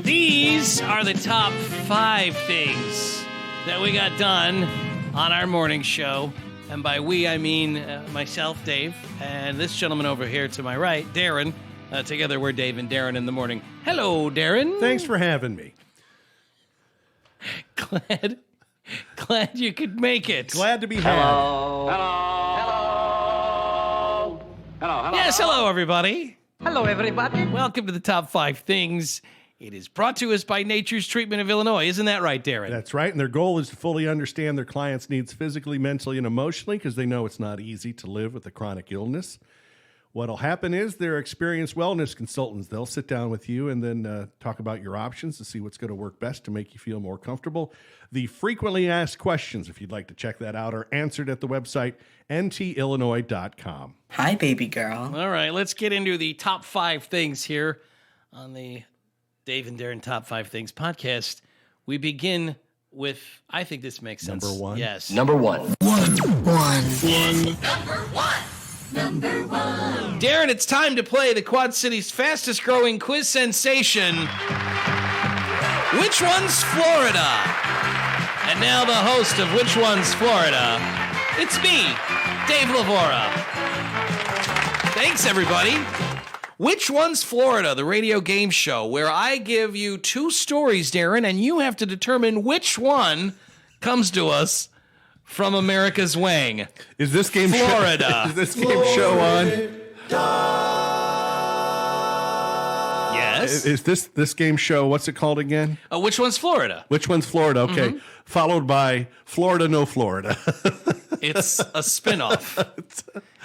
These are the top 5 things that we got done on our morning show. And by we, I mean myself, Dave, and this gentleman over here to my right, Darren. Together, we're Dave and Darren in the morning. Hello, Darren. Thanks for having me. Glad you could make it. Glad to be had. Hello. Yes, hello, everybody. Hello, everybody. Welcome to the top 5 things. It is brought to us by Nature's Treatment of Illinois. Isn't that right, Darren? That's right. And their goal is to fully understand their clients' needs physically, mentally, and emotionally because they know it's not easy to live with a chronic illness. What'll happen is they're experienced wellness consultants. They'll sit down with you and then talk about your options to see what's going to work best to make you feel more comfortable. The frequently asked questions, if you'd like to check that out, are answered at the website ntillinois.com. Hi, baby girl. All right, let's get into the top 5 things here on the Dave and Darren Top 5 Things podcast. We begin with, I think this makes sense. Number 1? Yes. Number 1. Darren, it's time to play the Quad City's fastest growing quiz sensation. Which one's Florida? And now the host of Which One's Florida, it's me, Dave Lavora. Thanks, everybody. Which One's Florida, the radio game show where I give you 2 stories, Darren, and you have to determine which one comes to us from America's Wang. Is this game Florida. Is this game show on? Yes. Is this game show, what's it called again? Which One's Florida? Which one's Florida? Okay. Followed by Florida, No Florida. It's a spinoff.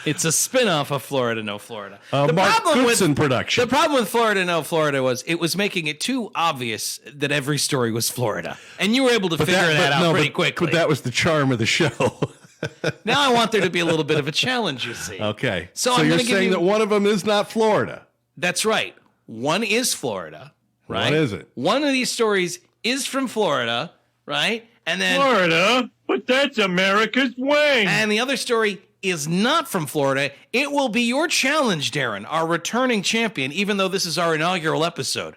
It's a spinoff of Florida, No Florida. Mark Goodson production. The problem with Florida, No Florida was it was making it too obvious that every story was Florida. And you were able to figure that out pretty quickly. But that was the charm of the show. Now I want there to be a little bit of a challenge, you see. Okay. So So I'm you're gonna give saying you- that one of them is not Florida. That's right. One is Florida, right? What is it? One of these stories is from Florida, right? And then Florida? But that's America's Wang. and the other story is not from Florida. It will be your challenge, Darren, our returning champion, even though this is our inaugural episode.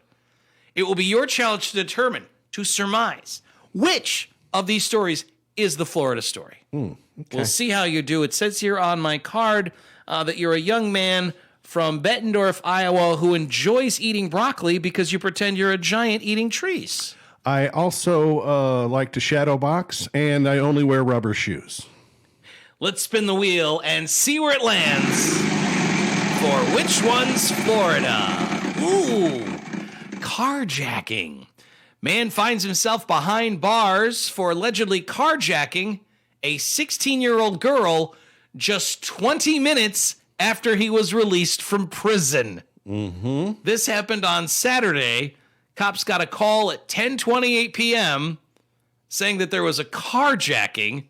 It will be your challenge to determine, to surmise, which of these stories is the Florida story. Okay. We'll see how you do. It says here on my card that you're a young man from Bettendorf, Iowa, who enjoys eating broccoli because you pretend you're a giant eating trees. I also like to shadow box, and I only wear rubber shoes. Let's spin the wheel and see where it lands for Which One's Florida. Ooh, carjacking. Man finds himself behind bars for allegedly carjacking a 16-year-old girl just 20 minutes after he was released from prison. This happened on Saturday. Cops got a call at 10:28 p.m. saying that there was a carjacking.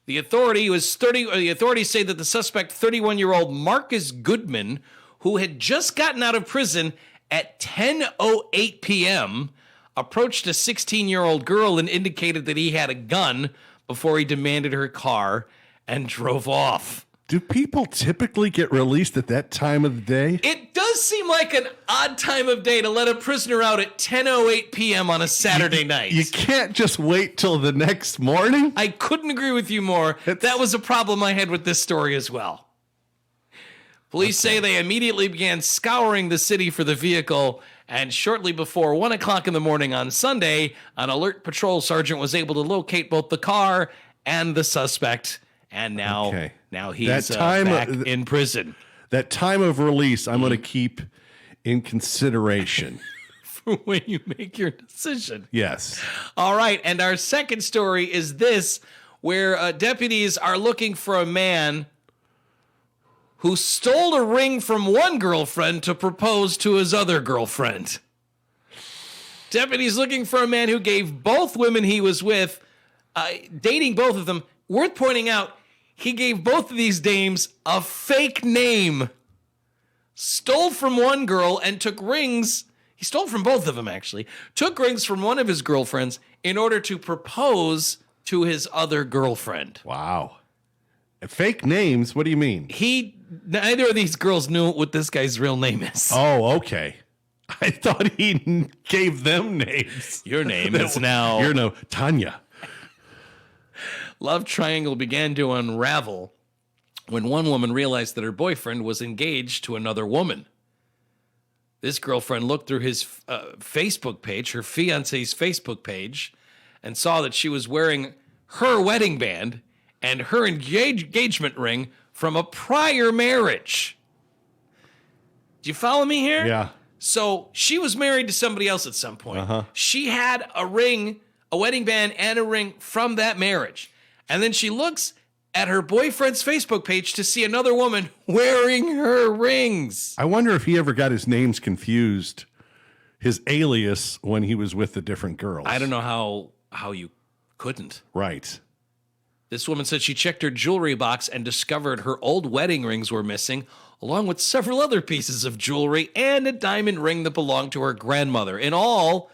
The authorities say that the suspect, 31-year-old Marcus Goodman, who had just gotten out of prison at 10:08 p.m., approached a 16-year-old girl and indicated that he had a gun before he demanded her car and drove off. Do people typically get released at that time of the day? It does seem like an odd time of day to let a prisoner out at 10:08 p.m. on a Saturday night. You can't just wait till the next morning? I couldn't agree with you more. That was a problem I had with this story as well. Police say they immediately began scouring the city for the vehicle, and shortly before 1 o'clock in the morning on Sunday, an alert patrol sergeant was able to locate both the car and the suspect, and now he's back in prison. That time of release, I'm going to keep in consideration. For when you make your decision. Yes. All right, and our second story is this, where deputies are looking for a man who stole a ring from one girlfriend to propose to his other girlfriend. Deputies looking for a man who gave both women he was with, dating both of them. Worth pointing out, he gave both of these dames a fake name. Stole from one girl and took rings. He stole from both of them, actually. Took rings from one of his girlfriends in order to propose to his other girlfriend. Wow. Fake names? What do you mean? Neither of these girls knew what this guy's real name is. Oh, okay. I thought he gave them names. Your name is now... You're no Tanya. Love triangle began to unravel when one woman realized that her boyfriend was engaged to another woman. This girlfriend looked through his Facebook page, her fiance's Facebook page, and saw that she was wearing her wedding band and her engagement ring from a prior marriage. Do you follow me here? Yeah. So she was married to somebody else at some point. Uh-huh. She had a ring, a wedding band, and a ring from that marriage. And then she looks at her boyfriend's Facebook page to see another woman wearing her rings. I wonder if he ever got his names confused, his alias, when he was with the different girls. I don't know how you couldn't. Right. This woman said she checked her jewelry box and discovered her old wedding rings were missing, along with several other pieces of jewelry and a diamond ring that belonged to her grandmother. In all,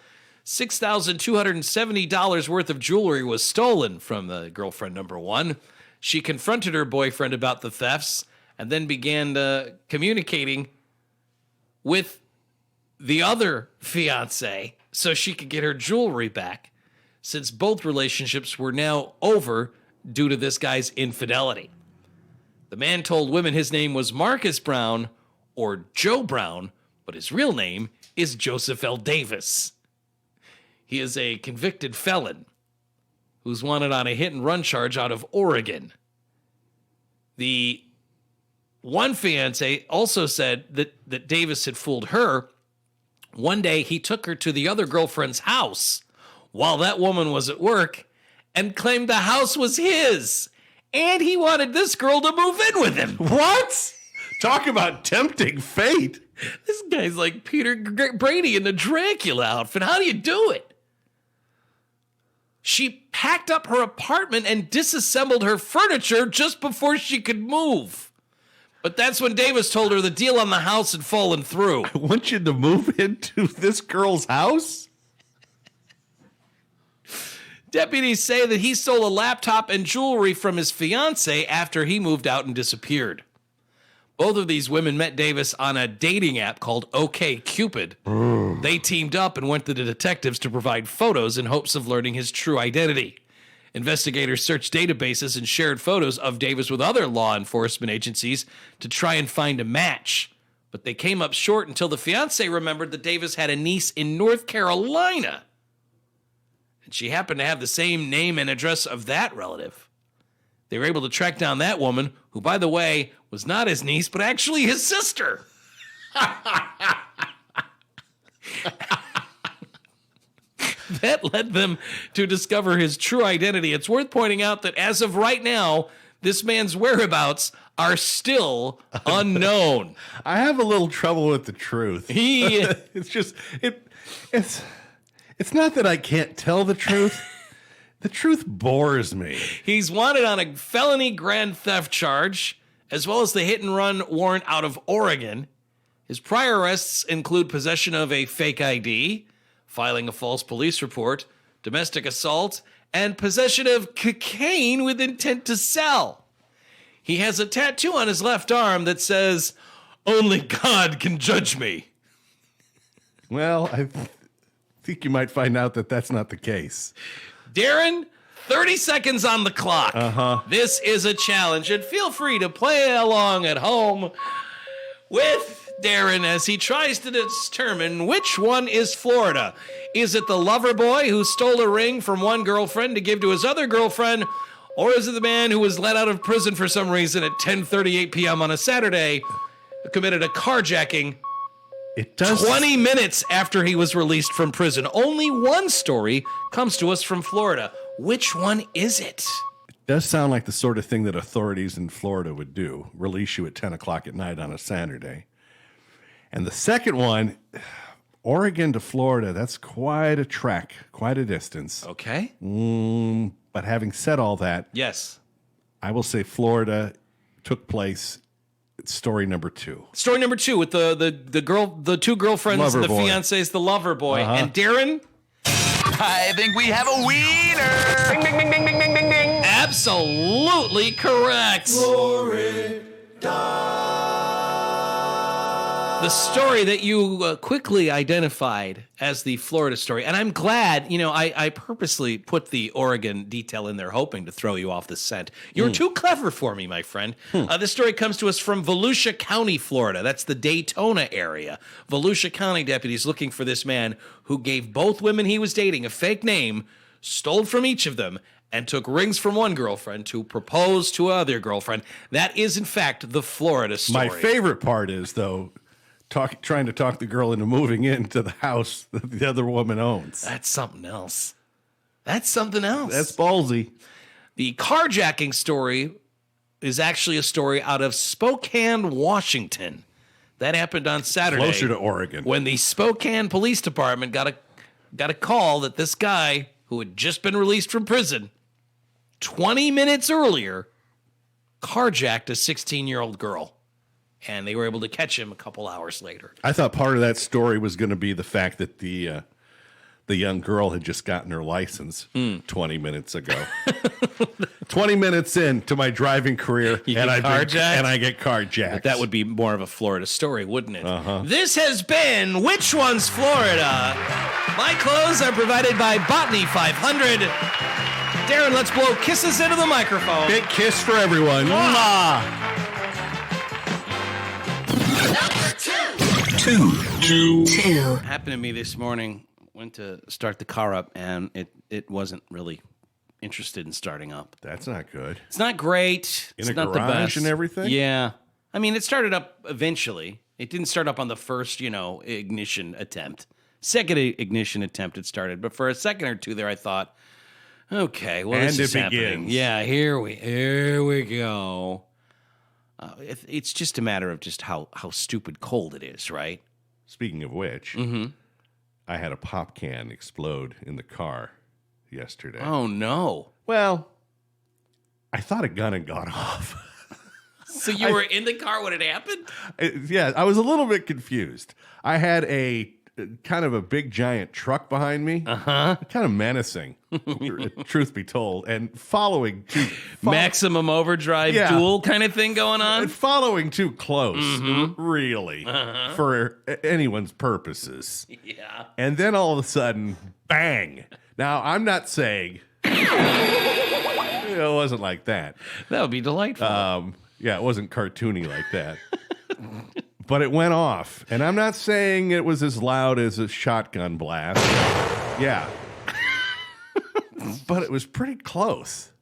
$6,270 worth of jewelry was stolen from the girlfriend number one. She confronted her boyfriend about the thefts and then began communicating with the other fiance so she could get her jewelry back, since both relationships were now over due to this guy's infidelity. The man told women his name was Marcus Brown or Joe Brown, but his real name is Joseph L. Davis. He is a convicted felon who's wanted on a hit-and-run charge out of Oregon. The one fiance also said that Davis had fooled her. One day, he took her to the other girlfriend's house while that woman was at work and claimed the house was his. And he wanted this girl to move in with him. What? Talk about tempting fate. This guy's like Peter Brady in the Dracula outfit. How do you do it? She packed up her apartment and disassembled her furniture just before she could move. But that's when Davis told her the deal on the house had fallen through. I want you to move into this girl's house? Deputies say that he stole a laptop and jewelry from his fiancée after he moved out and disappeared. Both of these women met Davis on a dating app called OkCupid. They teamed up and went to the detectives to provide photos in hopes of learning his true identity. Investigators searched databases and shared photos of Davis with other law enforcement agencies to try and find a match. But they came up short until the fiancé remembered that Davis had a niece in North Carolina. And she happened to have the same name and address of that relative. They were able to track down that woman, who, by the way, was not his niece, but actually his sister. That led them to discover his true identity. It's worth pointing out that as of right now, this man's whereabouts are still unknown. I have a little trouble with the truth. It's just, it's not that I can't tell the truth. The truth bores me. He's wanted on a felony grand theft charge, as well as the hit-and-run warrant out of Oregon. His prior arrests include possession of a fake ID, filing a false police report, domestic assault, and possession of cocaine with intent to sell. He has a tattoo on his left arm that says, "Only God can judge me." Well, I think you might find out that that's not the case. Darren, 30 seconds on the clock. This is a challenge, and feel free to play along at home with Darren as he tries to determine which one is Florida. Is it the lover boy who stole a ring from one girlfriend to give to his other girlfriend, or is it the man who was let out of prison for some reason at 10:38 p.m. on a Saturday, who committed a carjacking It does 20 minutes after he was released from prison? Only one story comes to us from Florida. Which one is it? does sound like the sort of thing that authorities in Florida would do, release you at 10 o'clock at night on a Saturday. And the second one, Oregon to Florida, that's quite a trek, quite a distance. Okay. But having said all that, Yes. I will say Florida took place at story number 2. Story number 2 with the two girlfriends Lover and the boy. fiancés, the lover boy. And Darren? I think we have a wiener. Ding, ding, ding, ding, ding, ding, ding, ding. Absolutely correct. The the story that you quickly identified as the Florida story. And I'm glad, I purposely put the Oregon detail in there hoping to throw you off the scent. You're too clever for me, my friend. This story comes to us from Volusia County, Florida. That's the Daytona area. Volusia County deputies looking for this man who gave both women he was dating a fake name, stole from each of them, and took rings from one girlfriend to propose to another girlfriend. That is, in fact, the Florida story. My favorite part is, though, trying to talk the girl into moving into the house that the other woman owns. That's something else. That's something else. That's ballsy. The carjacking story is actually a story out of Spokane, Washington. That happened on Saturday. Closer to Oregon. When the Spokane Police Department got a call that this guy, who had just been released from prison 20 minutes earlier, carjacked a 16-year-old girl. And they were able to catch him a couple hours later. I thought part of that story was going to be the fact that the young girl had just gotten her license 20 minutes ago. 20 minutes into my driving career, and I get carjacked. But that would be more of a Florida story, wouldn't it? This has been Which One's Florida? My clothes are provided by Botany 500. Darren, let's blow kisses into the microphone. Big kiss for everyone. Mwah. Two. Happened to me this morning. Went to start the car up, and it wasn't really interested in starting up. That's not good. It's not great. In it's a not the garage best. and everything? Yeah. I mean, it started up eventually. It didn't start up on the first, ignition attempt. Second ignition attempt it started, but for a second or two there, I thought, okay, well, and this is it happening. begins. Yeah, here we go. It's just a matter of just how stupid cold it is, right? Speaking of which, I had a pop can explode in the car yesterday. Oh no! Well, I thought a gun had gone off. So you were in the car when it happened? Yeah, I was a little bit confused. I had a kind of a big giant truck behind me. Kind of menacing, truth be told, and following too maximum overdrive duel kind of thing going on. And following too close, really, for anyone's purposes. Yeah. And then all of a sudden, bang! Now I'm not saying it wasn't like that. That would be delightful. Yeah, it wasn't cartoony like that. But it went off. And I'm not saying it was as loud as a shotgun blast. Yeah. But it was pretty close.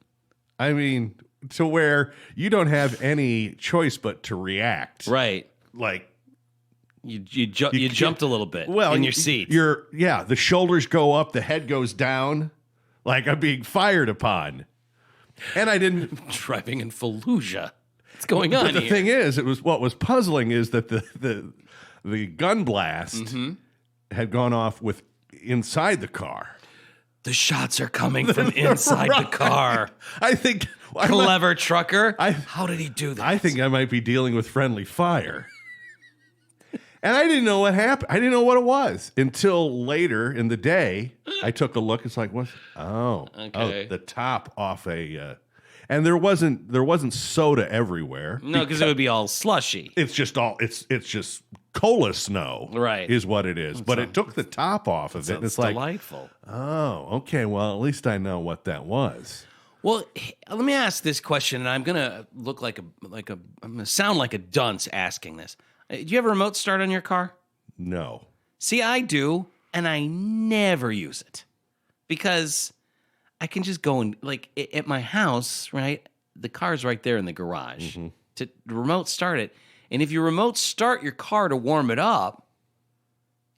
I mean, to where you don't have any choice but to react. Right. Like, you jumped a little bit in your seat. The shoulders go up, the head goes down, like I'm being fired upon. And I didn't... Driving in Fallujah. What's going on But the thing is, what was puzzling is that the gun blast had gone off with inside the car. The shots are coming from inside the car. I think clever trucker. How did he do that? I think I might be dealing with friendly fire. And I didn't know what happened. I didn't know what it was until later in the day. I took a look. It's like, what? Okay. The top off a. And there wasn't soda everywhere. No, because it would be all slushy. It's just cola snow, right? Is what it is. But it took the top off of it. And it's delightful. Like, oh, okay. Well, at least I know what that was. Well, let me ask this question, and I'm gonna look I'm gonna sound like a dunce asking this. Do you have a remote start on your car? No. See, I do, and I never use it because I can just go and, like, at my house, right? The car's right there in the garage to remote start it. And if you remote start your car to warm it up,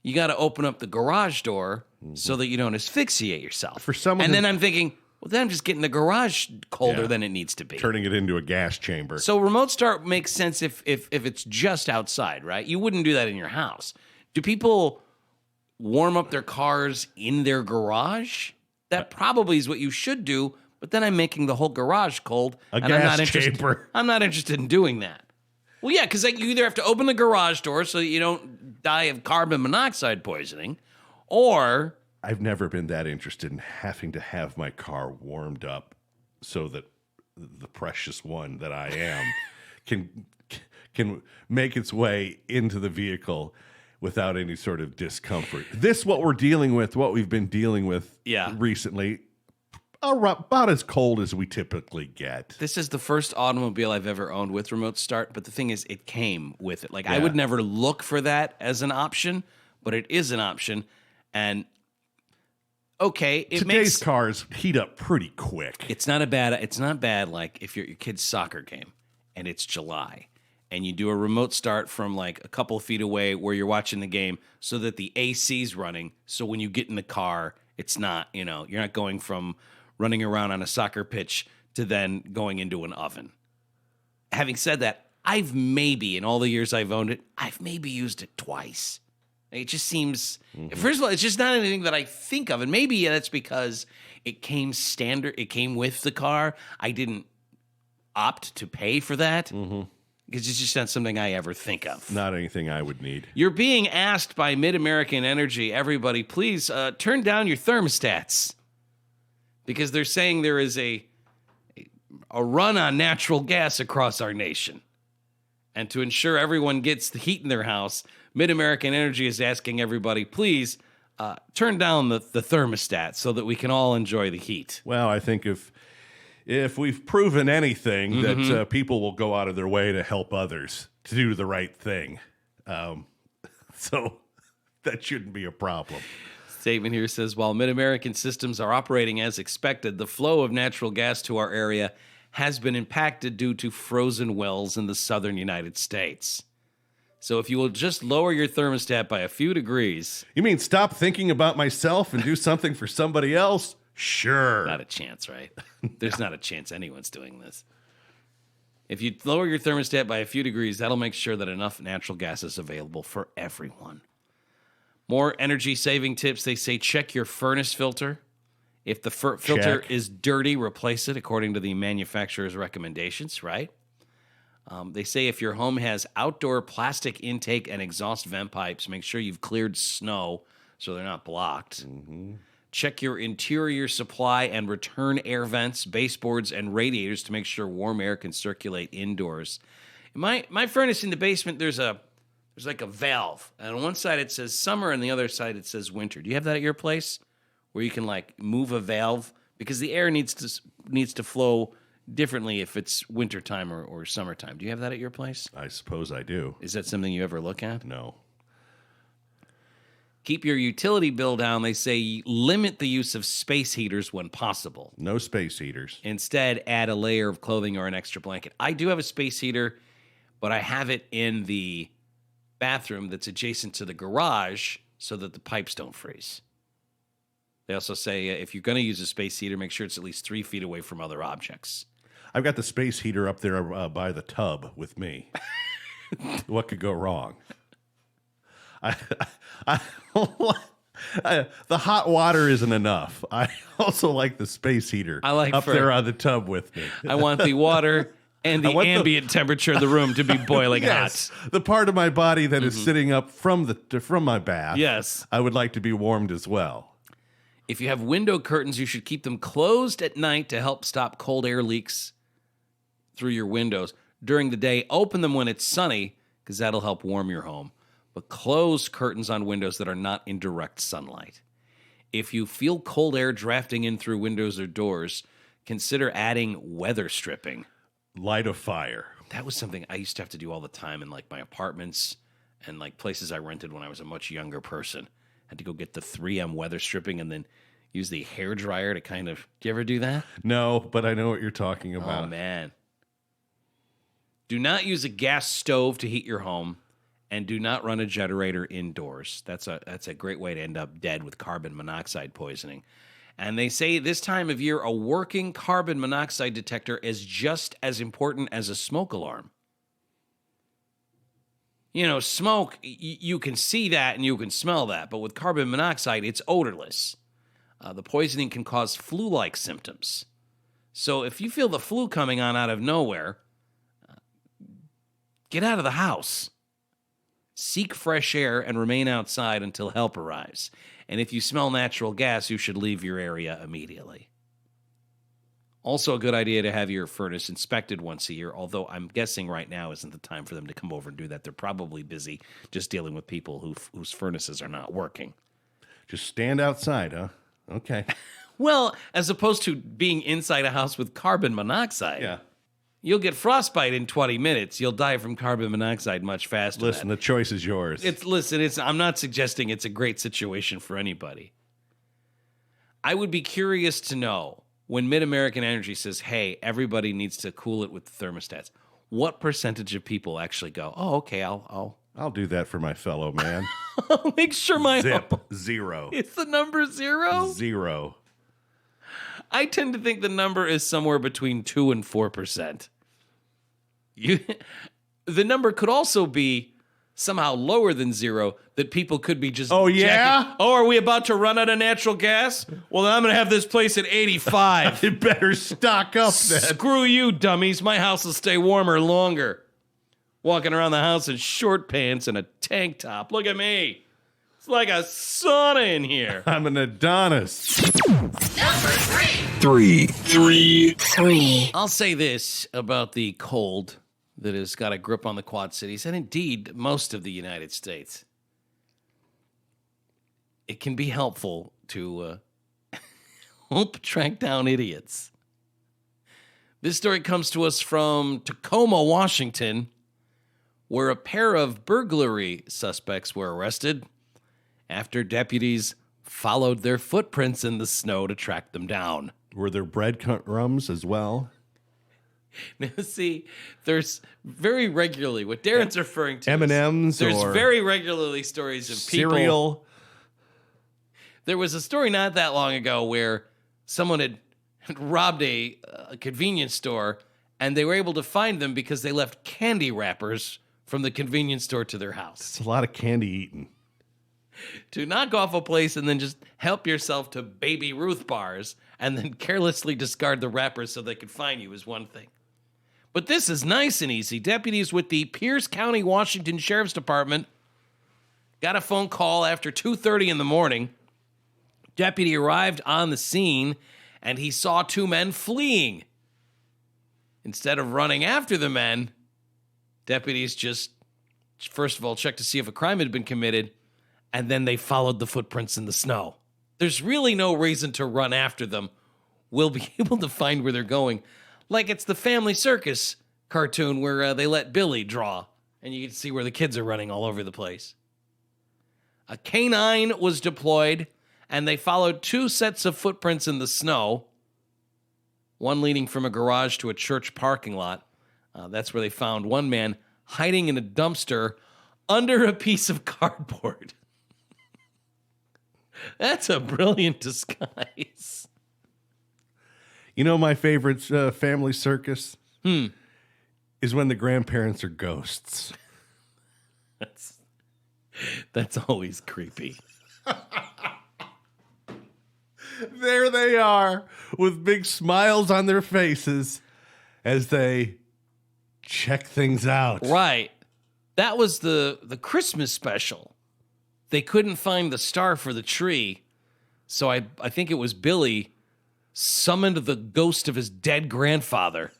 you got to open up the garage door so that you don't asphyxiate yourself. For someone and then I'm thinking, well, then I'm just getting the garage colder than it needs to be. Turning it into a gas chamber. So remote start makes sense if it's just outside, right? You wouldn't do that in your house. Do people warm up their cars in their garage? That probably is what you should do, but then I'm making the whole garage cold. I'm not chamber. I'm not interested in doing that. Well, yeah, because you either have to open the garage door so that you don't die of carbon monoxide poisoning, or... I've never been that interested in having to have my car warmed up so that the precious one that I am can make its way into the vehicle without any sort of discomfort. What we've been dealing with recently, about as cold as we typically get. This is the first automobile I've ever owned with remote start, but the thing is, it came with it. Like, I would never look for that as an option, but it is an option. And okay, Today's cars heat up pretty quick. It's not bad like if you're at your kid's soccer game and it's July and you do a remote start from like a couple of feet away where you're watching the game so that the AC's running. So when you get in the car, it's not, you're not going from running around on a soccer pitch to then going into an oven. Having said that, I've maybe, in all the years I've owned it, I've maybe used it twice. It just seems, first of all, it's just not anything that I think of. And maybe that's because it came standard, it came with the car. I didn't opt to pay for that. Because it's just not something I ever think of. Not anything I would need. You're being asked by Mid-American Energy, everybody, please turn down your thermostats. Because they're saying there is a run on natural gas across our nation. And to ensure everyone gets the heat in their house, Mid-American Energy is asking everybody, please turn down the thermostat so that we can all enjoy the heat. Well, I think if we've proven anything, that people will go out of their way to help others to do the right thing. So that shouldn't be a problem. Statement here says, while Mid-American systems are operating as expected, the flow of natural gas to our area has been impacted due to frozen wells in the southern United States. So if you will just lower your thermostat by a few degrees... You mean stop thinking about myself and do something for somebody else? Sure. Not a chance, right? There's not a chance anyone's doing this. If you lower your thermostat by a few degrees, that'll make sure that enough natural gas is available for everyone. More energy-saving tips. They say check your furnace filter. If the filter is dirty, replace it according to the manufacturer's recommendations, right? They say if your home has outdoor plastic intake and exhaust vent pipes, make sure you've cleared snow so they're not blocked. Check your interior supply and return air vents, baseboards, and radiators to make sure warm air can circulate indoors. In my furnace in the basement, there's like a valve. And on one side it says summer, and the other side it says winter. Do you have that at your place, where you can like move a valve because the air needs to flow differently if it's wintertime or summertime? Do you have that at your place? I suppose I do. Is that something you ever look at? No. Keep your utility bill down. They say limit the use of space heaters when possible. No space heaters. Instead, add a layer of clothing or an extra blanket. I do have a space heater, but I have it in the bathroom that's adjacent to the garage so that the pipes don't freeze. They also say if you're going to use a space heater, make sure it's at least 3 feet away from other objects. I've got the space heater up there by the tub with me. What could go wrong? The hot water isn't enough. I also like the space heater there on the tub with me. I want the water and the ambient temperature of the room to be boiling hot. The part of my body that is sitting up from my bath. Yes. I would like to be warmed as well. If you have window curtains, you should keep them closed at night to help stop cold air leaks through your windows. During the day, open them when it's sunny because that'll help warm your home. But close curtains on windows that are not in direct sunlight. If you feel cold air drafting in through windows or doors, consider adding weather stripping. Light a fire. That was something I used to have to do all the time in like my apartments and like places I rented when I was a much younger person. I had to go get the 3M weather stripping and then use the hairdryer to kind of... Do you ever do that? No, but I know what you're talking about. Oh, man. Do not use a gas stove to heat your home. And do not run a generator indoors. That's a great way to end up dead with carbon monoxide poisoning. And they say this time of year, a working carbon monoxide detector is just as important as a smoke alarm. You know, smoke, you can see that and you can smell that. But with carbon monoxide, it's odorless. The poisoning can cause flu-like symptoms. So if you feel the flu coming on out of nowhere, get out of the house. Seek fresh air and remain outside until help arrives. And if you smell natural gas, you should leave your area immediately. Also a good idea to have your furnace inspected once a year, although I'm guessing right now isn't the time for them to come over and do that. They're probably busy just dealing with people whose furnaces are not working. Just stand outside, huh? Okay. Well, as opposed to being inside a house with carbon monoxide. Yeah. You'll get frostbite in 20 minutes. You'll die from carbon monoxide much faster. Listen, the choice is yours. I'm not suggesting it's a great situation for anybody. I would be curious to know when Mid-American Energy says, hey, everybody needs to cool it with the thermostats, what percentage of people actually go, oh, okay, I'll do that for my fellow man. I'll make sure my Zip. home. Zero. It's the number 0? Zero. I tend to think the number is somewhere between 2 and 4%. The number could also be somehow lower than 0, that people could be just Oh, yeah? checking, oh, are we about to run out of natural gas? Well, then I'm going to have this place at 85. You better stock up then. Screw you, dummies. My house will stay warmer longer. Walking around the house in short pants and a tank top. Look at me. It's like a sauna in here. I'm an Adonis. Number 3. Three. I'll say this about the cold that has got a grip on the Quad Cities, and indeed most of the United States. It can be helpful to help track down idiots. This story comes to us from Tacoma, Washington, where a pair of burglary suspects were arrested after deputies followed their footprints in the snow to track them down. Were there breadcrumbs as well? Now, see, there's very regularly, what Darren's referring to M&Ms there's or very regularly stories of people. cereal? There was a story not that long ago where someone had robbed a convenience store, and they were able to find them because they left candy wrappers from the convenience store to their house. It's a lot of candy eating. To knock off a place and then just help yourself to Baby Ruth bars and then carelessly discard the wrappers so they could find you is one thing. But this is nice and easy. Deputies with the Pierce County, Washington Sheriff's Department got a phone call after 2:30 in the morning. Deputy arrived on the scene, and he saw 2 men fleeing. Instead of running after the men, deputies just, first of all, checked to see if a crime had been committed, and then they followed the footprints in the snow. There's really no reason to run after them. We'll be able to find where they're going. Like it's the Family Circus cartoon where they let Billy draw, and you can see where the kids are running all over the place. A canine was deployed, and they followed 2 sets of footprints in the snow, one leading from a garage to a church parking lot. That's where they found one man hiding in a dumpster under a piece of cardboard. That's a brilliant disguise. You know my favorite Family Circus? Is when the grandparents are ghosts. That's always creepy. There they are with big smiles on their faces as they check things out. Right. That was the Christmas special. They couldn't find the star for the tree, so I think it was Billy summoned the ghost of his dead grandfather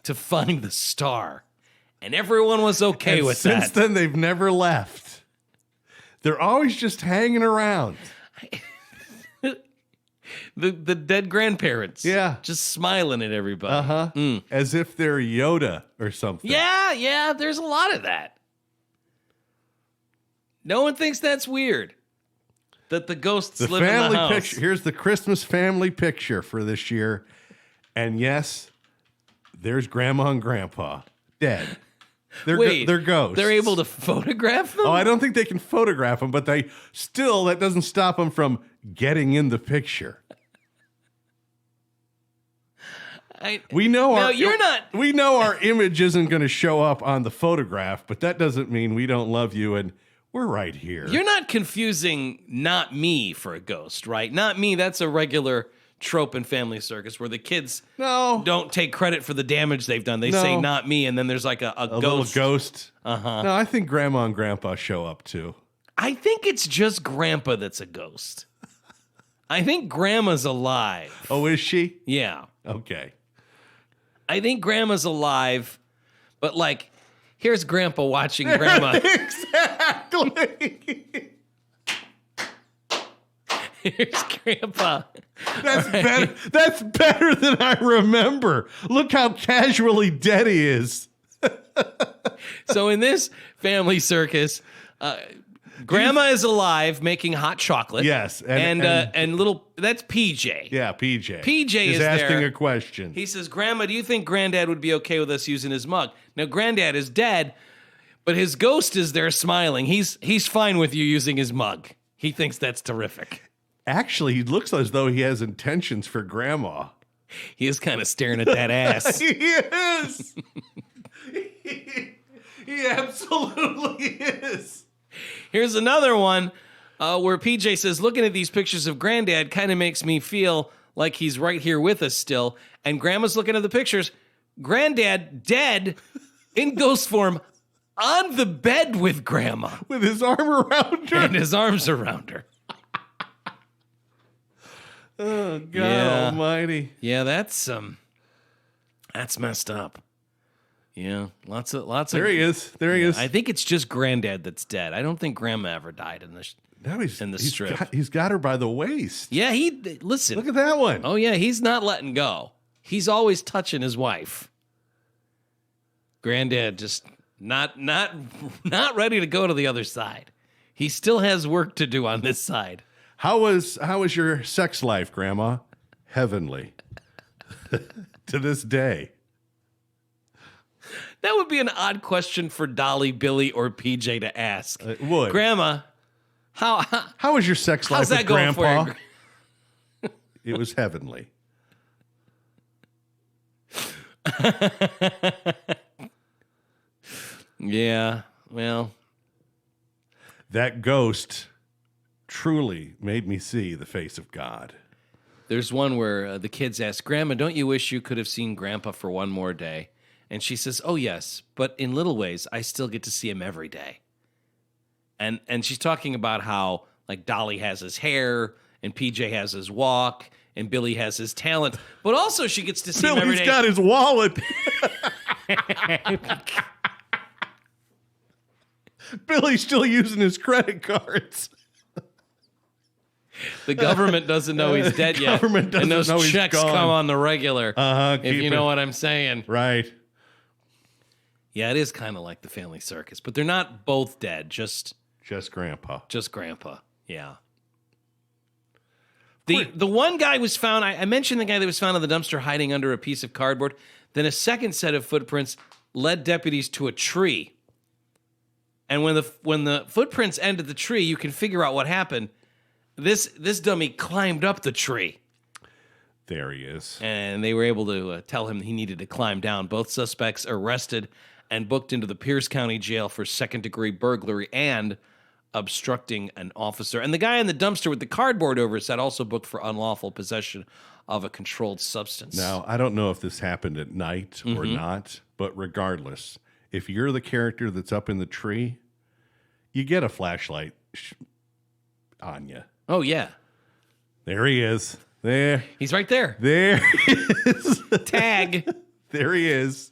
to find the star. And everyone was okay with that. Since then, they've never left. They're always just hanging around. The dead grandparents. Yeah. Just smiling at everybody. Uh-huh. As if they're Yoda or something. Yeah, there's a lot of that. No one thinks that's weird. That the ghosts live in the house. Picture. Here's the Christmas family picture for this year. And yes, there's Grandma and Grandpa dead. They're ghosts. They're able to photograph them? Oh, I don't think they can photograph them, but that doesn't stop them from getting in the picture. We know our image isn't going to show up on the photograph, but that doesn't mean we don't love you and we're right here. You're not confusing Not Me for a ghost, right? Not Me, that's a regular trope in Family Circus where the kids don't take credit for the damage they've done. They say Not Me, and then there's like a ghost. Little ghost. Uh-huh. No, I think Grandma and Grandpa show up too. I think it's just Grandpa that's a ghost. I think Grandma's alive. Oh, is she? Yeah. Okay. I think Grandma's alive, but like, here's Grandpa watching Grandma. Exactly. Here's Grandpa. That's better. That's better than I remember. Look how casually dead he is. So in this family circus, Grandma is alive making hot chocolate. Yes, and little that's PJ. Yeah, PJ. PJ is there. asking a question. He says, "Grandma, do you think Granddad would be okay with us using his mug?" Now, Granddad is dead, but his ghost is there smiling. He's fine with you using his mug. He thinks that's terrific. Actually, he looks as though he has intentions for Grandma. He is kind of staring at that ass. He is. He absolutely is. Here's another one where PJ says, looking at these pictures of Granddad kind of makes me feel like he's right here with us still. And Grandma's looking at the pictures. Granddad dead in ghost form on the bed with Grandma. With his arm around her. And his arms around her. Oh, God almighty. Yeah, that's messed up. Yeah, lots of. There he is. There he is. I think it's just Granddad that's dead. I don't think Grandma ever died in the Now he's strip. He's got her by the waist. Yeah, listen. Look at that one. Oh yeah, he's not letting go. He's always touching his wife. Granddad just not ready to go to the other side. He still has work to do on this side. How was your sex life, Grandma? Heavenly. To this day. That would be an odd question for Dolly, Billy, or PJ to ask. It would. Grandma, how was your sex life how's that with going Grandpa? for you? It was heavenly. Yeah, well. That ghost truly made me see the face of God. There's one where the kids ask, Grandma, don't you wish you could have seen Grandpa for one more day? And she says, oh, yes, but in little ways, I still get to see him every day. And she's talking about how, like, Dolly has his hair, and PJ has his walk, and Billy has his talent. But also she gets to see him every day. Billy's got his wallet. Billy's still using his credit cards. The government doesn't know he's dead yet. Government doesn't and those know he's checks gone. come on the regular. If you know what I'm saying. Right. Yeah, it is kind of like the Family Circus, but they're not both dead. Just Grandpa. Just Grandpa. Yeah. The one guy was found. I mentioned the guy that was found in the dumpster hiding under a piece of cardboard. Then a second set of footprints led deputies to a tree. And when the footprints ended the tree, you can figure out what happened. This dummy climbed up the tree. There he is. And they were able to tell him he needed to climb down. Both suspects arrested and booked into the Pierce County Jail for second-degree burglary and obstructing an officer. And the guy in the dumpster with the cardboard over his head also booked for unlawful possession of a controlled substance. Now, I don't know if this happened at night or not, but regardless, if you're the character that's up in the tree, you get a flashlight on you. Oh, yeah. There he is. There. He's right there. There he is. Tag. There he is.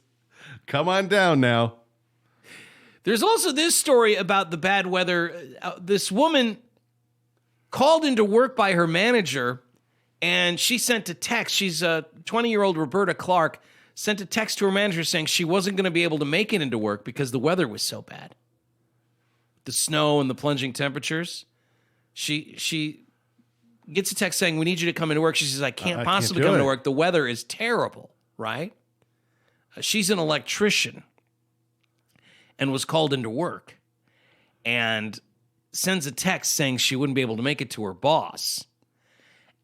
Come on down now. There's also this story about the bad weather. This woman called into work by her manager, and she sent a text. She's a 20-year-old Roberta Clark, sent a text to her manager saying she wasn't going to be able to make it into work because the weather was so bad. The snow and the plunging temperatures. She gets a text saying, we need you to come into work. She says, I can't possibly come into work. The weather is terrible, right? She's an electrician and was called into work and sends a text saying she wouldn't be able to make it to her boss.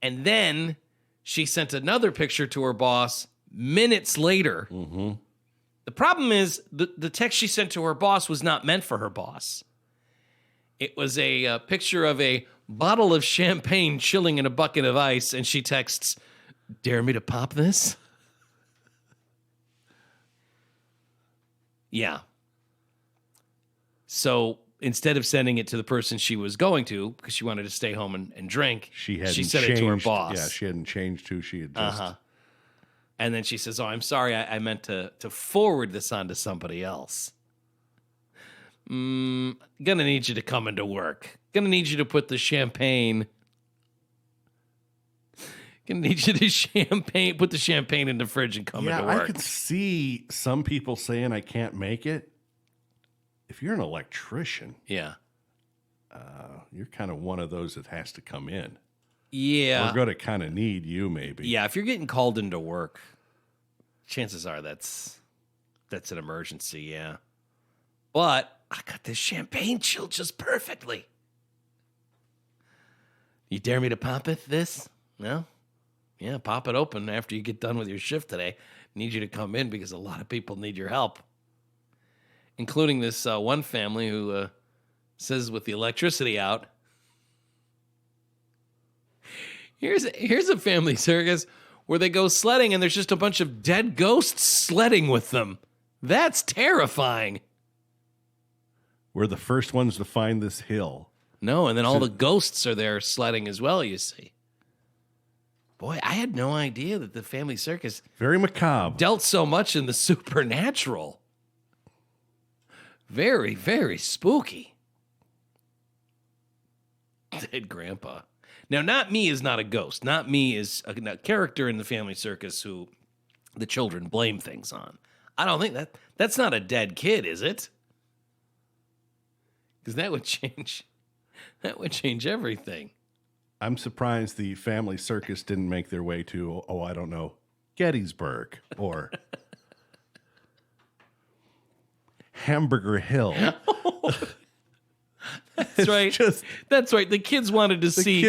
And then she sent another picture to her boss minutes later. Mm-hmm. The problem is the text she sent to her boss was not meant for her boss. It was a picture of a bottle of champagne chilling in a bucket of ice, and she texts, dare me to pop this? Yeah. So instead of sending it to the person she was going to, because she wanted to stay home and drink, she sent it to her boss. Yeah, she hadn't changed who she had just... And then she says, "Oh, I'm sorry. I meant to forward this on to somebody else. Gonna need you to come into work. Gonna need you to put the champagne. Gonna need you to put the champagne in the fridge and come into work." I could see some people saying I can't make it. If you're an electrician, Yeah. you're kind of one of those that has to come in. Yeah. We're going to kind of need you, maybe. Yeah, if you're getting called into work, chances are that's an emergency, yeah. But I got this champagne chilled just perfectly. You dare me to pop this? No? Yeah, pop it open after you get done with your shift today. Need you to come in because a lot of people need your help. Including this one family who says with the electricity out. Here's a family circus where they go sledding and there's just a bunch of dead ghosts sledding with them. That's terrifying. We're the first ones to find this hill. No, and then all the ghosts are there sledding as well, you see. Boy, I had no idea that the family circus Very macabre. dealt so much in the supernatural. Very, very spooky. Dead grandpa. Now, Not Me is not a ghost. Not Me is a character in the family circus who the children blame things on. I don't think that's not a dead kid, is it? Because that would change everything. I'm surprised the family circus didn't make their way to, I don't know, Gettysburg or Hamburger Hill. That's right. That's right. The kids wanted to see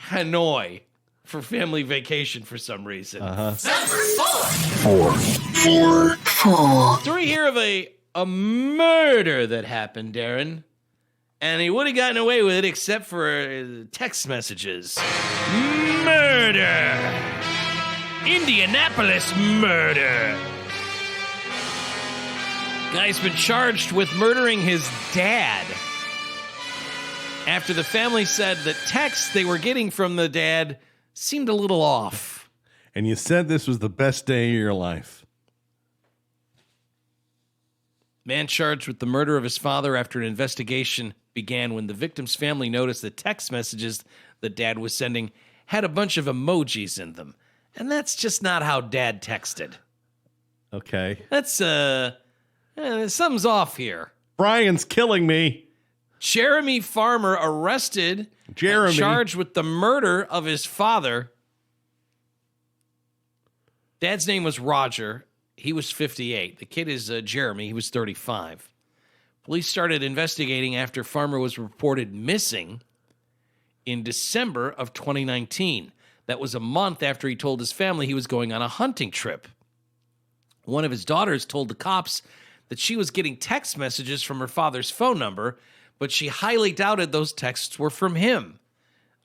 Hanoi for family vacation for some reason. Number 4. 4. So we hear of a murder that happened, Darren. And he would have gotten away with it except for text messages. Murder! Indianapolis murder! Guy's been charged with murdering his dad. After the family said that texts they were getting from the dad seemed a little off. And you said this was the best day of your life. Man charged with the murder of his father after an investigation began when the victim's family noticed the text messages the dad was sending had a bunch of emojis in them. And that's just not how dad texted. Okay. That's, something's off here. Brian's killing me. Jeremy Farmer arrested Jeremy. and charged with the murder of his father. Dad's name was Roger. He was 58. The kid is Jeremy. He was 35. Police started investigating after Farmer was reported missing in December of 2019. That was a month after he told his family he was going on a hunting trip. One of his daughters told the cops that she was getting text messages from her father's phone number, but she highly doubted those texts were from him.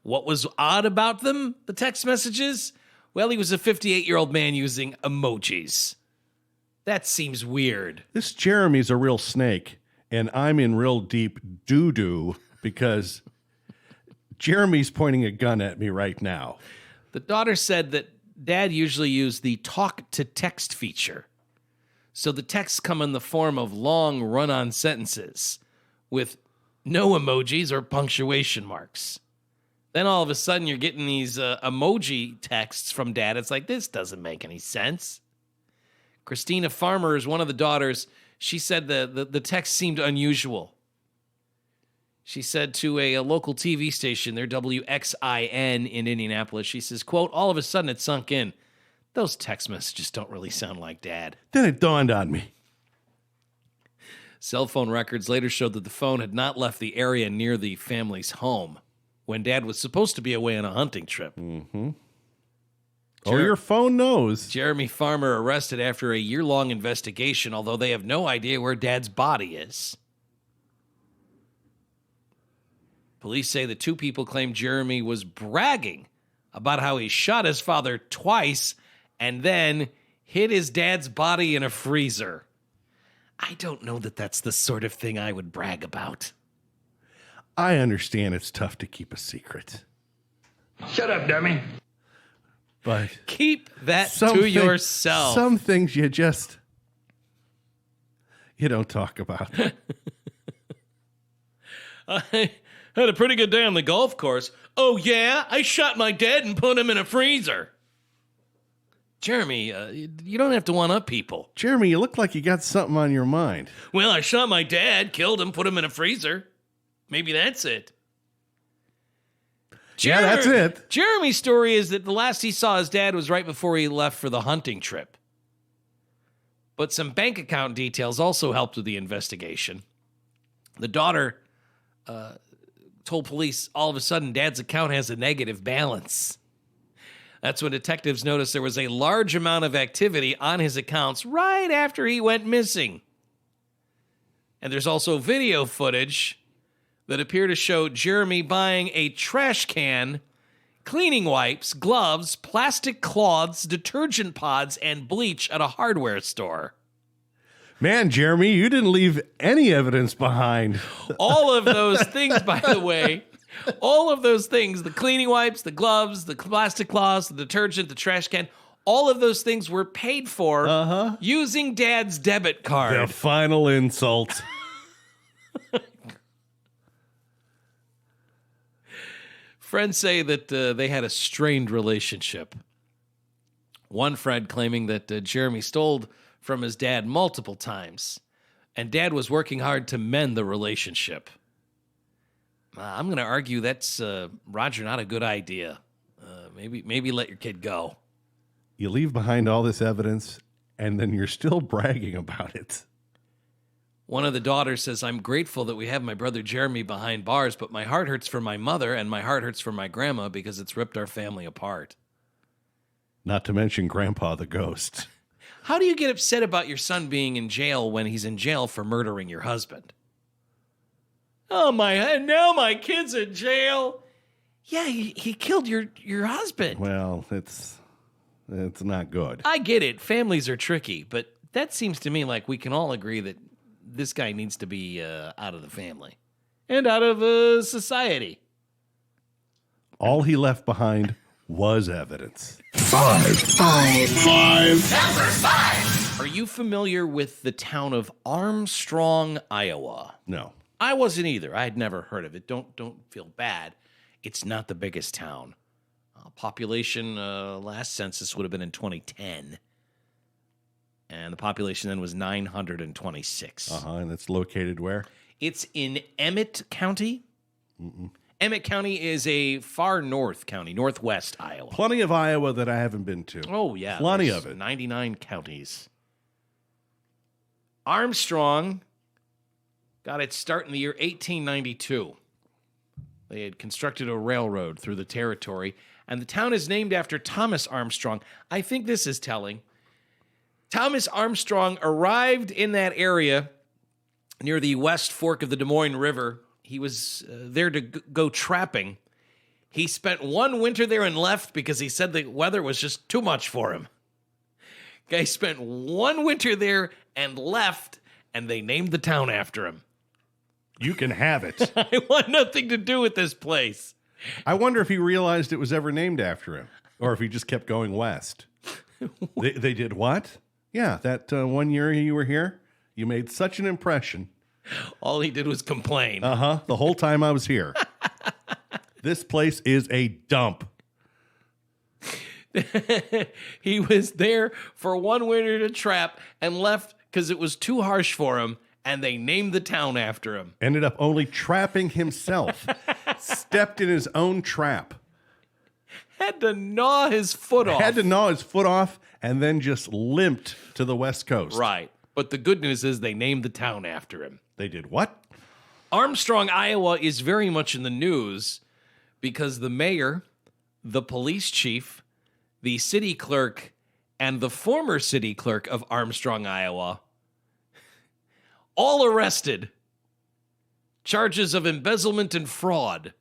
What was odd about them, the text messages? Well, he was a 58-year-old man using emojis. That seems weird. This Jeremy's a real snake, and I'm in real deep doo-doo because Jeremy's pointing a gun at me right now. The daughter said that Dad usually used the talk-to-text feature. So the texts come in the form of long run-on sentences with no emojis or punctuation marks. Then all of a sudden you're getting these emoji texts from Dad. It's like, this doesn't make any sense. Christina Farmer is one of the daughters. She said the text seemed unusual. She said to a local TV station, their WXIN in Indianapolis, she says, quote, all of a sudden it sunk in. Those text messages don't really sound like Dad. Then it dawned on me. Cell phone records later showed that the phone had not left the area near the family's home when Dad was supposed to be away on a hunting trip. Mm-hmm. Your phone knows. Jeremy Farmer arrested after a year-long investigation, although they have no idea where Dad's body is. Police say the two people claim Jeremy was bragging about how he shot his father twice and then hid his dad's body in a freezer. I don't know that that's the sort of thing I would brag about. I understand it's tough to keep a secret. Shut up, dummy. But Keep that some to thing- yourself. Some things you don't talk about. I had a pretty good day on the golf course. Oh, yeah? I shot my dad and put him in a freezer. Jeremy, you don't have to one-up people. Jeremy, you look like you got something on your mind. Well, I shot my dad, killed him, put him in a freezer. Maybe that's it. Yeah, that's it. Jeremy's story is that the last he saw his dad was right before he left for the hunting trip. But some bank account details also helped with the investigation. The daughter told police all of a sudden Dad's account has a negative balance. That's when detectives noticed there was a large amount of activity on his accounts right after he went missing. And there's also video footage that appear to show Jeremy buying a trash can, cleaning wipes, gloves, plastic cloths, detergent pods, and bleach at a hardware store. Man, Jeremy, you didn't leave any evidence behind. All of those things, by the way, all of those things, the cleaning wipes, the gloves, the plastic cloths, the detergent, the trash can, all of those things were paid for using Dad's debit card. The final insult. Friends say that they had a strained relationship. One friend claiming that Jeremy stole from his dad multiple times, and Dad was working hard to mend the relationship. I'm going to argue that's, Roger, not a good idea. Maybe let your kid go. You leave behind all this evidence, and then you're still bragging about it. One of the daughters says, I'm grateful that we have my brother Jeremy behind bars, but my heart hurts for my mother and my heart hurts for my grandma because it's ripped our family apart. Not to mention Grandpa the Ghost. How do you get upset about your son being in jail when he's in jail for murdering your husband? Oh, now my kid's in jail. Yeah, he killed your husband. Well, it's not good. I get it. Families are tricky, but that seems to me like we can all agree that this guy needs to be out of the family and out of society. All he left behind was evidence. Five. Number 5. Are you familiar with the town of Armstrong, Iowa? No. I wasn't either. I had never heard of it. Don't feel bad. It's not the biggest town. Population last census would have been in 2010. And the population then was 926. And it's located where? It's in Emmett County. Emmett County is a far north county, northwest Iowa. Plenty of Iowa that I haven't been to. Oh, yeah. Plenty there's of it. 99 counties. Armstrong got its start in the year 1892. They had constructed a railroad through the territory, and the town is named after Thomas Armstrong. I think this is telling. Thomas Armstrong arrived in that area near the West Fork of the Des Moines River. He was there to go trapping. He spent one winter there and left because he said the weather was just too much for him. Guy spent one winter there and left, and they named the town after him. You can have it. I want nothing to do with this place. I wonder if he realized it was ever named after him, or if he just kept going west. They did what? Yeah, that 1 year you were here, you made such an impression. All he did was complain. The whole time I was here. This place is a dump. He was there for one winter to trap and left because it was too harsh for him, and they named the town after him. Ended up only trapping himself. Stepped in his own trap. Had to gnaw his foot off. Had to gnaw his foot off and then just limped to the West Coast. Right. But the good news is they named the town after him. They did what? Armstrong, Iowa is very much in the news because the mayor, the police chief, the city clerk, and the former city clerk of Armstrong, Iowa, all arrested. Charges of embezzlement and fraud.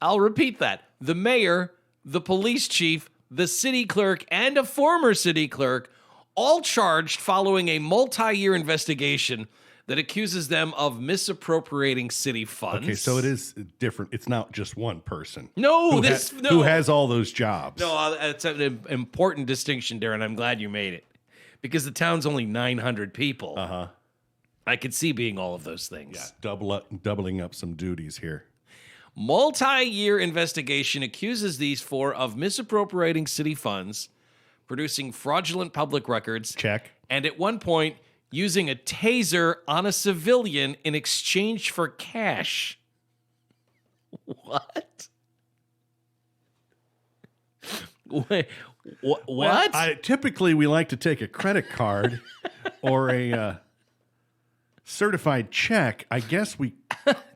I'll repeat that. The mayor, the police chief, the city clerk, and a former city clerk, all charged following a multi-year investigation that accuses them of misappropriating city funds. Okay, so it is different. It's not just one person. No, Who has all those jobs? No, it's an important distinction, Darren. I'm glad you made it. Because the town's only 900 people. Uh-huh. I could see being all of those things. Yeah, doubling up some duties here. Multi-year investigation accuses these four of misappropriating city funds, producing fraudulent public records. Check. And at one point, using a taser on a civilian in exchange for cash. What? Wait, what? Well, typically, we like to take a credit card or a certified check. I guess we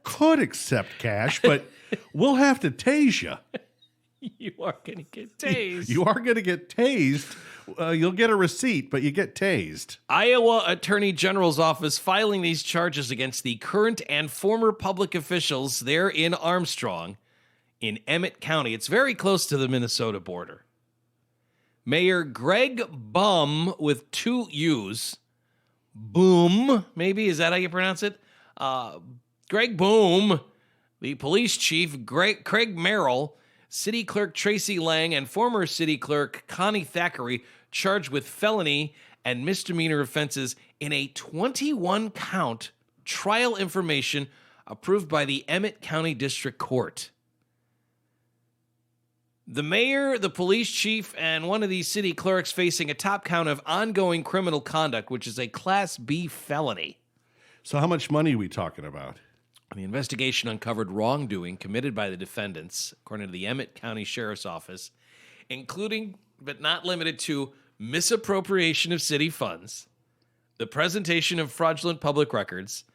could accept cash, but we'll have to tase you. You are going to get tased. You are going to get tased. You'll get a receipt, but you get tased. Iowa Attorney General's office filing these charges against the current and former public officials there in Armstrong in Emmett County. It's very close to the Minnesota border. Mayor Greg Bum, with 2 U's, Boom, maybe, is that how you pronounce it? Greg Boom, the police chief, Craig Merrill, city clerk Tracy Lang, and former city clerk Connie Thackeray charged with felony and misdemeanor offenses in a 21-count trial information approved by the Emmett County District Court. The mayor, the police chief, and one of these city clerks facing a top count of ongoing criminal conduct, which is a Class B felony. So how much money are we talking about? The investigation uncovered wrongdoing committed by the defendants, according to the Emmett County Sheriff's Office, including, but not limited to, misappropriation of city funds, the presentation of fraudulent public records,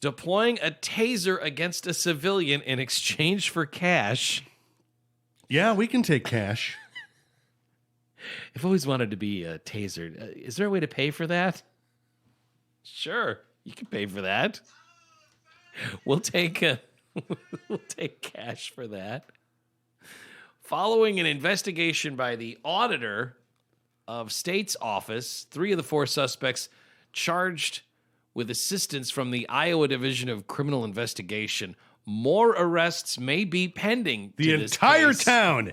deploying a taser against a civilian in exchange for cash. Yeah, we can take cash. I've always wanted to be tasered. Is there a way to pay for that? Sure, you can pay for that. We'll take cash for that. Following an investigation by the auditor of state's office, 3 of the 4 suspects charged with assistance from the Iowa Division of Criminal Investigation. More arrests may be pending. The entire town.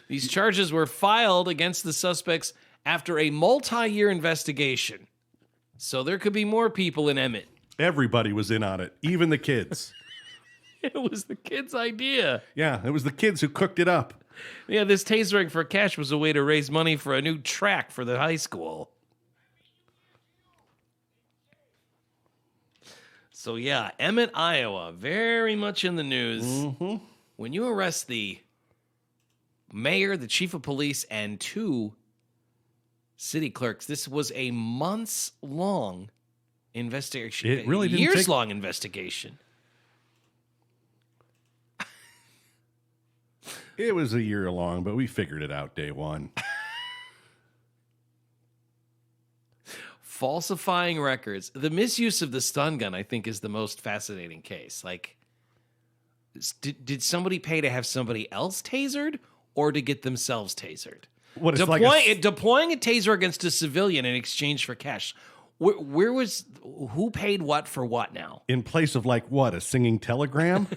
These charges were filed against the suspects after a multi-year investigation. So there could be more people in Emmett. Everybody was in on it, even the kids. It was the kids' idea. Yeah, it was the kids who cooked it up. Yeah, this tasering for cash was a way to raise money for a new track for the high school. So yeah, Emmett, Iowa, very much in the news. Mm-hmm. When you arrest the mayor, the chief of police, and 2 city clerks, this was a months-long investigation. It really didn't years-long investigation. It was a year long, but we figured it out day one. Falsifying records. The misuse of the stun gun, I think, is the most fascinating case. Like, did somebody pay to have somebody else tasered or to get themselves tasered? What, deploying a taser against a civilian in exchange for cash. Who paid what for what now? In place of like what, a singing telegram?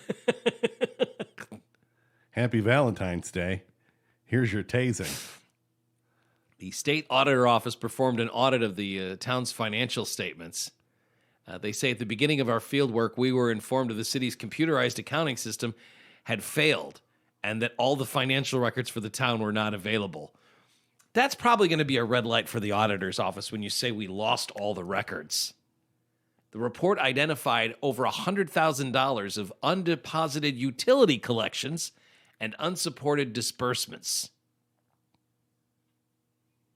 Happy Valentine's Day. Here's your tasing. The state auditor office performed an audit of the town's financial statements. They say at the beginning of our field work, we were informed of the city's computerized accounting system had failed and that all the financial records for the town were not available. That's probably going to be a red light for the auditor's office when you say we lost all the records. The report identified over $100,000 of undeposited utility collections and unsupported disbursements.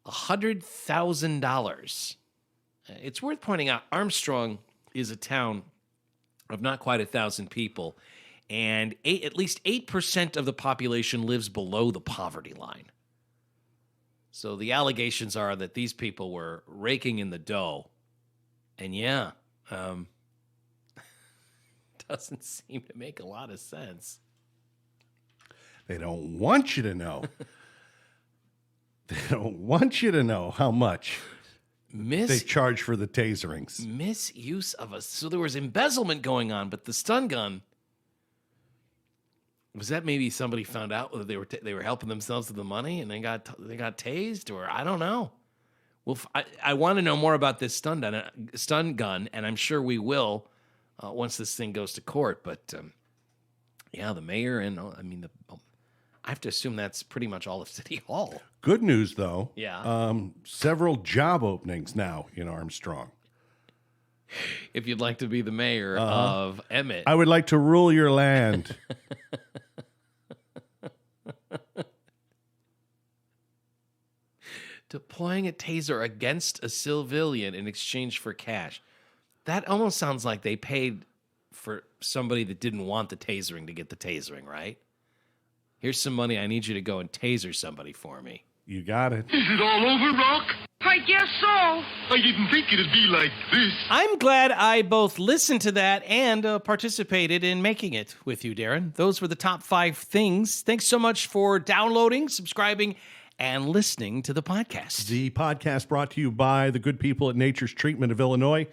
$100,000. It's worth pointing out Armstrong is a town of not quite 1,000 people, and at least 8% of the population lives below the poverty line. So the allegations are that these people were raking in the dough. And yeah, doesn't seem to make a lot of sense. They don't want you to know. They don't want you to know how much They charge for the taserings. Misuse of a... So there was embezzlement going on, but the stun gun... Was that maybe somebody found out that they were helping themselves with the money and they got tased, or I don't know. Well, I want to know more about this stun gun, and I'm sure we will once this thing goes to court. But yeah, the mayor and I have to assume that's pretty much all of City Hall. Good news, though. Yeah. Several job openings now in Armstrong. If you'd like to be the mayor of Emmett. I would like to rule your land. Deploying a taser against a civilian in exchange for cash. That almost sounds like they paid for somebody that didn't want the tasering to get the tasering, right? Here's some money. I need you to go and taser somebody for me. You got it. Is it all over, Rock? I guess so. I didn't think it'd be like this. I'm glad I both listened to that and participated in making it with you, Darren. Those were the top 5 things. Thanks so much for downloading, subscribing, and listening to the podcast. The podcast brought to you by the good people at Nature's Treatment of Illinois.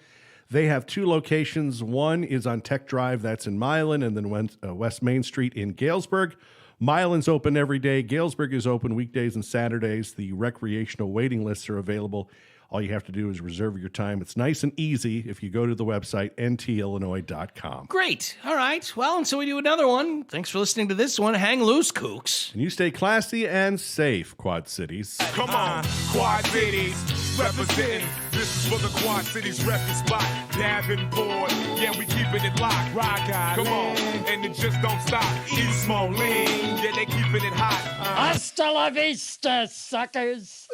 They have 2 locations. One is on Tech Drive, that's in Milan, and then West Main Street in Galesburg. Milan's open every day. Galesburg is open weekdays and Saturdays. The recreational waiting lists are available. All you have to do is reserve your time. It's nice and easy if you go to the website, ntillinois.com. Great. All right. Well, until we do another one, thanks for listening to this one. Hang loose, kooks. And you stay classy and safe, Quad Cities. Come on, Quad Cities, representing. This is for the Quad Cities resting spot. Davenport, yeah, we keeping it locked. Rock out, come on, and it just don't stop. East Moline, yeah, they keeping it hot. Hasta la vista, suckers.